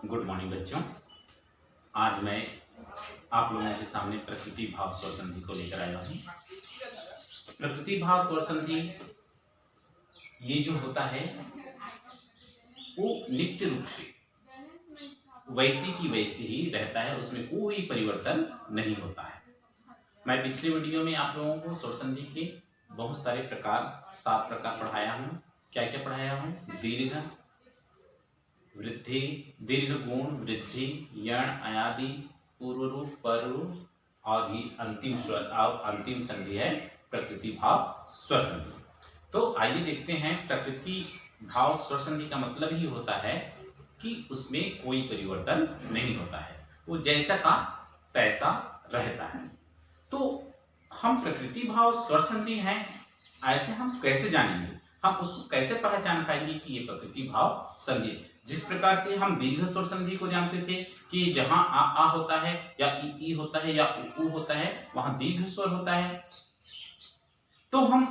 Good morning बच्चों। आज मैं आप लोगों के सामने प्रकृति भाव स्वर संधि को लेकर आया हूँ। प्रकृति भाव स्वर संधि ये जो होता है वो नित्य रूप से वैसी की वैसी ही रहता है, उसमें कोई परिवर्तन नहीं होता है। मैं पिछले वीडियो में आप लोगों को स्वर संधि के बहुत सारे प्रकार 7 प्रकार पढ़ाया हूँ। क्या क्या पढ़ाया हूँ? दीर्घ, वृद्धि, दीर्घ गुण, वृद्धि, यण, अयादि, पूर्व रूप, पर रूप और ही अंतिम स्वर और अंतिम संधि है प्रकृति भाव स्वर संधि। तो आइए देखते हैं, प्रकृति भाव स्वर संधि का मतलब ही होता है कि उसमें कोई परिवर्तन नहीं होता है, वो जैसा का तैसा रहता है। तो हम प्रकृति भाव स्वर संधि है ऐसे हम कैसे जानेंगे, हम उसको कैसे पहचान पाएंगे कि ये प्रकृति भाव संधि है? जिस प्रकार से हम दीर्घ स्वर संधि को जानते थे कि जहां आ होता है या ई होता है या उ होता है वहां दीर्घ स्वर होता है, तो हम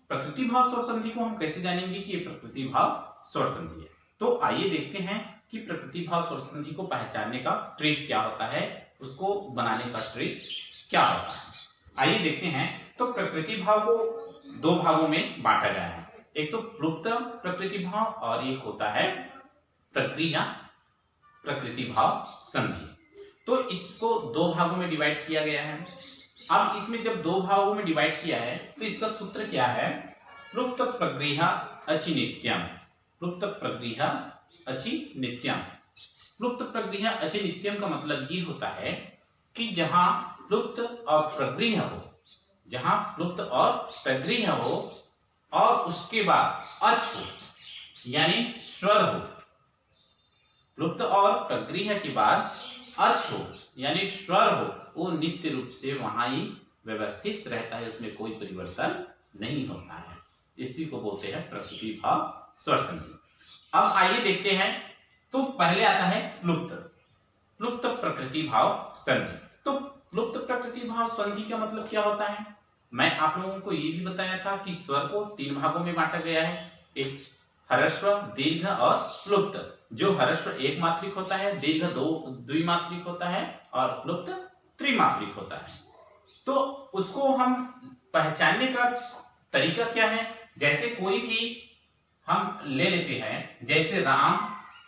प्रकृति भाव स्वर संधि को हम कैसे जानेंगे कि ये प्रकृति भाव स्वर संधि है? तो आइए देखते हैं कि प्रकृति भाव स्वर संधि को पहचानने का ट्रिक क्या होता है, उसको बनाने का ट्रिक क्या होता है। आइए देखते हैं। तो प्रकृति भाव को 2 भागों में बांटा गया है, एक तो प्लुप्त प्रकृति भाव और एक होता है प्रक्रिया प्रकृति भाव संधि। तो इसको 2 भागों में डिवाइड किया गया है। अब इसमें जब 2 भागों में डिवाइड किया है तो इसका सूत्र क्या है? प्लुप्त प्रक्रिया अचिनित्यम। प्लुप्त प्रक्रिया अचिनित्यम। प्लुप्त प्रक्रिया अचिनित्यम का मतलब ये होता है कि जहां प्लुप्त और प्रक्रिया हो, जहां प्लुप्त और प्रक्रिया हो और उसके बाद अच हो यानी स्वर हो, प्लुप्त और प्रक्रिया के बाद अच हो यानी स्वर हो, वो नित्य रूप से वहां ही व्यवस्थित रहता है, उसमें कोई परिवर्तन नहीं होता है। इसी को बोलते हैं प्रकृति भाव स्वर संधि। अब आइए देखते हैं। तो पहले आता है प्लुप्त प्लुप्त प्रकृति भाव संधि। तो प्लुप्त प्रकृति भाव संधि का मतलब क्या होता है? मैं आप लोगों को ये भी बताया था कि स्वर को 3 भागों में बांटा गया है, एक ह्रस्व, दीर्घ और प्लुप्त। जो ह्रस्व एक मात्रिक होता है, दीर्घ द्विमात्रिक होता है और प्लुप्त त्रिमात्रिक होता है। तो उसको हम पहचानने का तरीका क्या है? जैसे कोई भी हम ले लेते हैं, जैसे राम,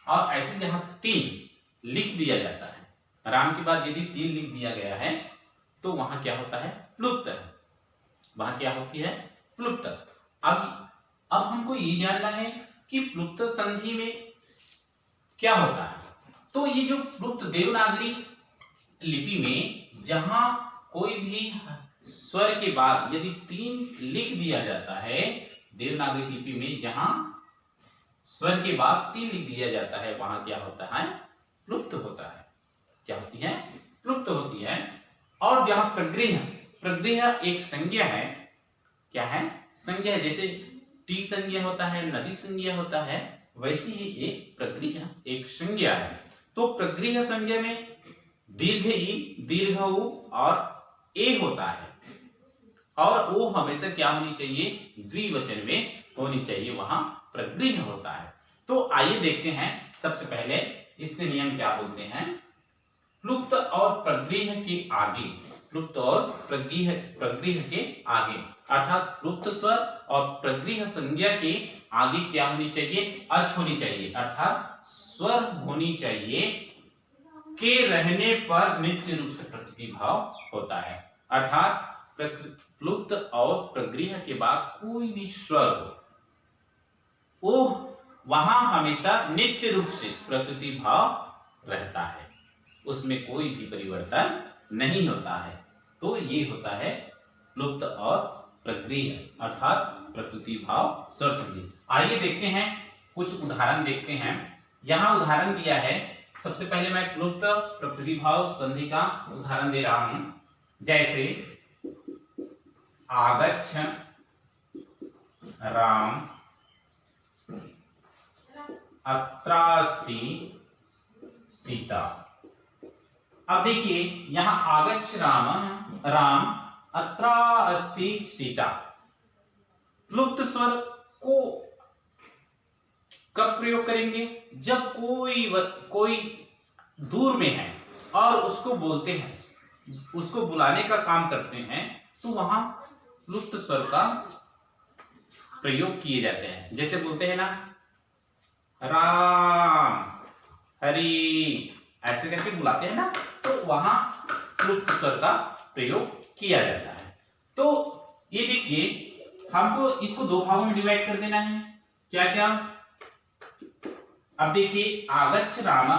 और ऐसे जहां 3 लिख दिया जाता है, राम के बाद यदि 3 लिख दिया गया है तो वहां क्या होता है? प्लुप्त है, वहां क्या होती है? प्लुप्त। अब हमको ये जानना है कि प्लुप्त संधि में क्या होता है। तो ये जो प्लुप्त देवनागरी लिपि में जहां कोई भी स्वर के बाद यदि 3 लिख दिया जाता है, देवनागरी लिपि में जहां स्वर के बाद 3 लिख दिया जाता है वहां क्या होता है? प्लुप्त होता है। क्या होती है? प्लुप्त होती है। और जहां प्रगृह्य एक संज्ञा है, क्या है? संज्ञा है। जैसे टी संज्ञा होता है, नदी संज्ञा होता है, वैसी ही एक प्रगृह्य एक संज्ञा है। तो प्रगृह्य संज्ञा में दीर्घ ई, दीर्घ उ और ए होता है, और वो हमेशा क्या होनी चाहिए? द्विवचन में होनी चाहिए, वहां प्रगृह्य होता है। तो आइए देखते हैं। सबसे पहले इसके नियम क्या बोलते हैं? प्लुप्त और प्रगृह्य के आगे, प्लुप्त और प्रगृह्य के आगे, अर्थात प्लुप्त स्वर और प्रगृह्य संज्ञा के आगे क्या होनी चाहिए? अच होनी चाहिए, अर्थात स्वर होनी चाहिए के रहने पर नित्य रूप से प्रकृति भाव होता है। अर्थात प्लुप्त और प्रगृह्य के बाद कोई भी स्वर हो, वो वहां हमेशा नित्य रूप से प्रकृति भाव रहता है, उसमें कोई भी परिवर्तन नहीं होता है। तो ये होता है प्लुप्त और प्रगृह्य अर्थात प्रकृति भाव स्वर संधि। आइए देखते हैं, कुछ उदाहरण देखते हैं। यहां उदाहरण दिया है। सबसे पहले मैं प्लुप्त प्रकृति भाव संधि का उदाहरण दे रहा हूं। जैसे आगच्छ राम, अत्रास्ति सीता। अब देखिए यहां आगच्छ राम अत्रा अस्ति सीता। प्लुप्त स्वर को कब प्रयोग करेंगे? जब कोई दूर में है और उसको बोलते हैं, उसको बुलाने का काम करते हैं, तो वहां लुप्त स्वर का प्रयोग किए जाते हैं। जैसे बोलते हैं ना राम, हरि, ऐसे करके बुलाते हैं ना, तो वहां लुप्त स्वर का प्रयोग किया जाता है। तो ये देखिए हमको इसको दो भागों में डिवाइड कर देना है। क्या क्या? अब देखिए आगच्छ राम,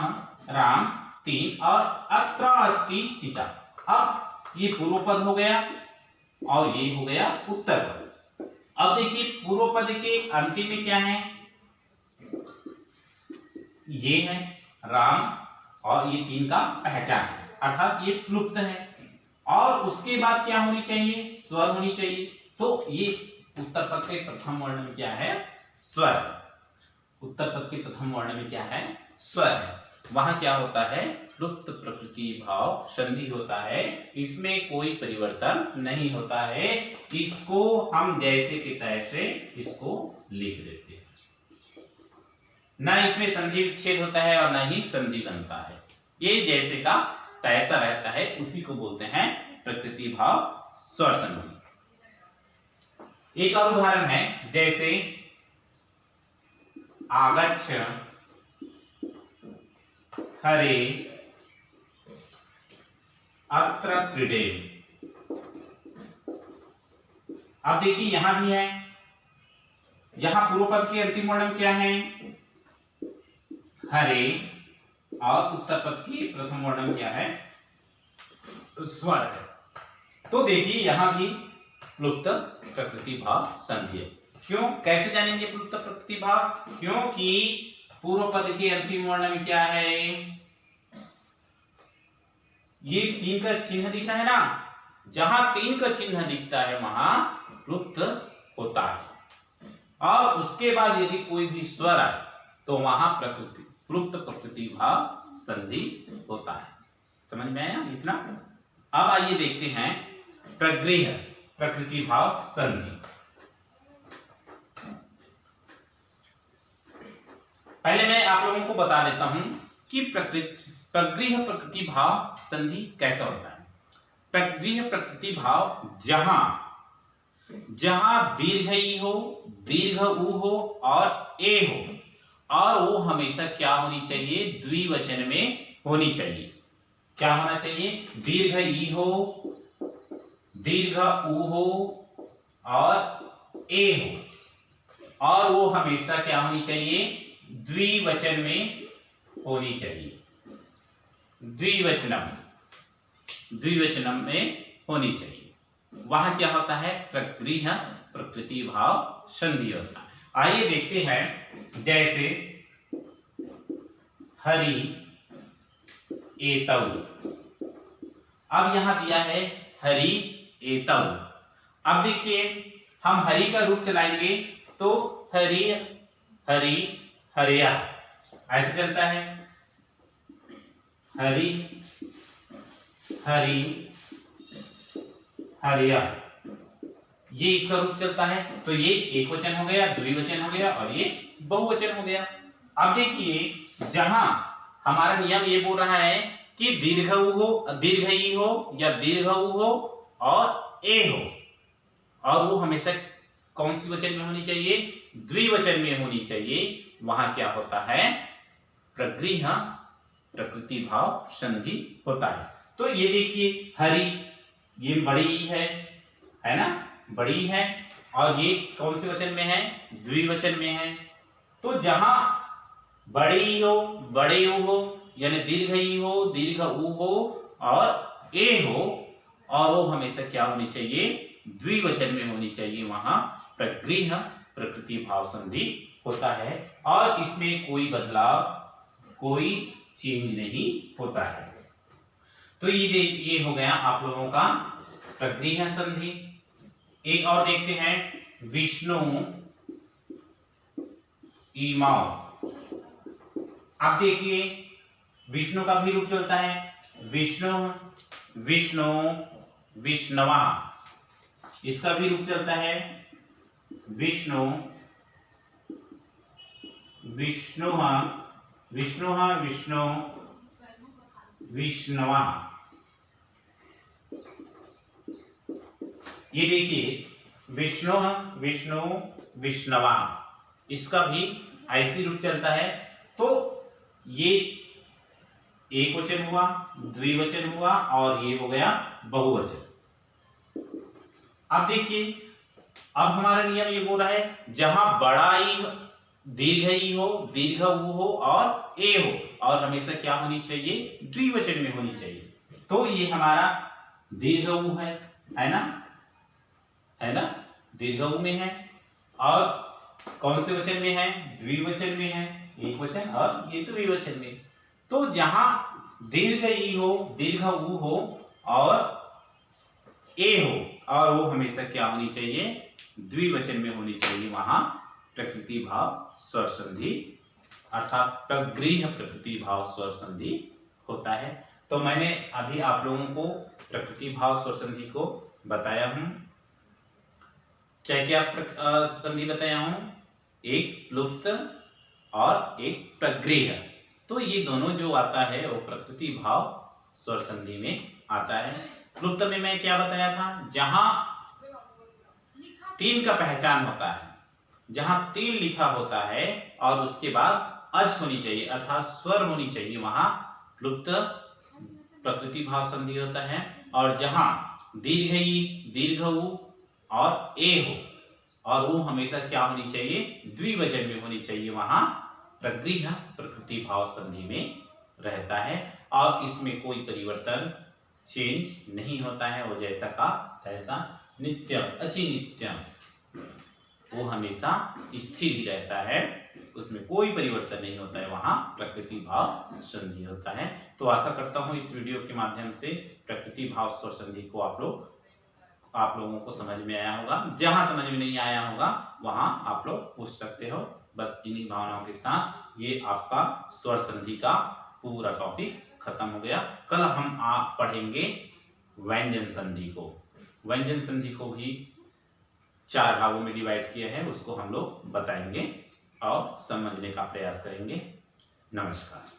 राम 3 और अत्र अस्ति सीता। अब ये पूर्व पद हो गया और ये हो गया उत्तर पद। अब देखिए पूर्व पद के अंतिम में क्या है? ये है राम और ये 3 का पहचान है, अर्थात ये प्लुप्त है। और उसके बाद क्या होनी चाहिए? स्वर होनी चाहिए। तो ये उत्तर पद के प्रथम वर्ण में क्या है? स्वर। उत्तर पद के प्रथम वर्ण में क्या है? स्वर है। वहां क्या होता है? लुप्त प्रकृति भाव संधि होता है, इसमें कोई परिवर्तन नहीं होता है। इसको हम जैसे के तैसे इसको लिख देते हैं, ना इसमें संधि विच्छेद होता है और ना ही संधि बनता है। ये जैसे का तैसा रहता है, उसी को बोलते हैं प्रकृति भाव स्वर संधि। एक और उदाहरण है, जैसे आगच्छ हरे अत्र क्रीडे। अब देखिए यहां भी है, यहां पूर्व पद के अंतिम वर्ण क्या है? हरे, और उत्तर पद की प्रथम वर्ण क्या है? स्वर है। तो देखिए यहां भी प्लुप्त प्रकृति भाव संधि है। क्यों? कैसे जानेंगे प्लुप्त प्रकृति भाव? क्योंकि पूर्व पद के अंतिम वर्ण में क्या है? ये 3 का चिन्ह दिख रहा है ना, जहां 3 का चिन्ह दिखता है वहां प्लुप्त होता है। और उसके बाद यदि कोई भी स्वर आए तो वहां प्रकृति प्लुप्त प्रकृति भाव संधि होता है। समझ में आया इतना? अब आइए देखते हैं प्रगृह्य प्रकृति भाव संधि। पहले मैं आप लोगों को बता देता हूं कि प्रगृह्य प्रकृति भाव संधि कैसा होता है। प्रगृह्य प्रकृति भाव जहां जहां दीर्घ ई हो, दीर्घ उ हो और ए हो, और वो हमेशा क्या होनी चाहिए? द्विवचन में होनी चाहिए। क्या होना चाहिए? दीर्घ ई हो, दीर्घ उ हो और ए हो, और वो हमेशा क्या होनी चाहिए? द्विवचन में होनी चाहिए। द्विवचनम, द्विवचनम में होनी चाहिए। वहां क्या होता है? प्रगृह्य प्रकृति भाव संधि होता है। आइए देखते हैं, जैसे हरि एतौ। अब यहां दिया है हरि एतौ। अब देखिए हम हरि का रूप चलाएंगे तो हरि हरि हरिया ऐसे चलता है। हरि हरि हरिया, ये इसका रूप चलता है। तो ये एक वचन हो गया, द्विवचन हो गया और ये बहुवचन हो गया। अब देखिए जहां हमारा नियम ये बोल रहा है कि दीर्घ उ हो, दीर्घ ई हो या दीर्घ उ हो और ए हो, और वो हमेशा कौन सी वचन में होनी चाहिए? द्विवचन में होनी चाहिए। वहां क्या होता है? प्रगृह्य प्रकृति भाव संधि होता है। तो ये देखिए हरि, ये बड़ी है ना, बड़ी है, और ये कौन से वचन में है? द्विवचन में है। तो जहां बड़ी हो, बड़े उ हो, यानी दीर्घ ई हो, दीर्घ उ हो और ए हो, और वो हमेशा क्या होनी चाहिए? द्विवचन में होनी चाहिए। वहां प्रगृह्य प्रकृति भाव संधि होता है और इसमें कोई बदलाव, कोई चेंज नहीं होता है। तो ये हो गया आप लोगों का प्रगृह्य संधि। एक और देखते हैं, विष्णु ईमाओ। अब देखिए विष्णु का भी रूप चलता है, विष्णु विष्णु विष्णवा, इसका भी रूप चलता है विष्णु विष्णु विष्णु विष्णु विष्णवा। ये देखिए विष्णु, विष्णु, विष्णवा, इसका भी ऐसी रूप चलता है। तो ये एक वचन हुआ, द्विवचन हुआ और ये हो गया बहुवचन। अब देखिए, अब हमारा नियम ये बोल रहा है जहां बड़ा ई दीर्घ ई हो, दीर्घ ऊ हो और ए हो, और हमेशा क्या होनी चाहिए, द्विवचन में होनी चाहिए। तो ये हमारा दीर्घ ऊ है ना, है ना, दीर्घ ऊ में है। और कौन से वचन में है, द्विवचन में है, एक वचन और ये द्विवचन में। तो जहां दीर्घ ई हो, दीर्घ ऊ हो और ए हो, और वो हमेशा क्या होनी चाहिए, द्विवचन में होनी चाहिए, वहां प्रकृति भाव स्वर संधि अर्थात प्रगृह्य प्रकृति भाव स्वर संधि होता है। तो मैंने अभी आप लोगों को प्रकृति भाव स्वर संधि को बताया हूं। क्या क्या संधि बताया हूं, एक प्लुप्त और एक प्रगृह्य। तो ये दोनों जो आता है वो प्रकृति भाव स्वर संधि में आता है। प्लुप्त में मैं क्या बताया था, जहां तीन का पहचान होता है, जहां तीन लिखा होता है और उसके बाद अच होनी चाहिए अर्थात स्वर होनी चाहिए, वहां प्लुप्त प्रकृति भाव संधि होता है। और जहां दीर्घ ई, दीर्घ ऊ और ए हो, और वो हमेशा क्या होनी चाहिए, द्विवचन में होनी चाहिए, वहां प्रगृह्य प्रकृति भाव संधि में रहता है। और इसमें कोई परिवर्तन, चेंज नहीं होता है, वो जैसा का तैसा, नित्यम अचिनित्यम, वो हमेशा स्थिर ही रहता है, उसमें कोई परिवर्तन नहीं होता है, वहां प्रकृति भाव संधि होता है। तो आशा करता हूं इस वीडियो के माध्यम से प्रकृति भाव स्वर संधि को आप लोगों को समझ में आया होगा। जहां समझ में नहीं आया होगा वहां आप लोग पूछ सकते हो। बस इन्हीं भावनाओं के साथ ये आपका स्वर संधि का पूरा टॉपिक खत्म हो गया। कल हम आप पढ़ेंगे व्यंजन संधि को। व्यंजन संधि को भी 4 भागों में डिवाइड किया है, उसको हम लोग बताएंगे और समझने का प्रयास करेंगे। नमस्कार।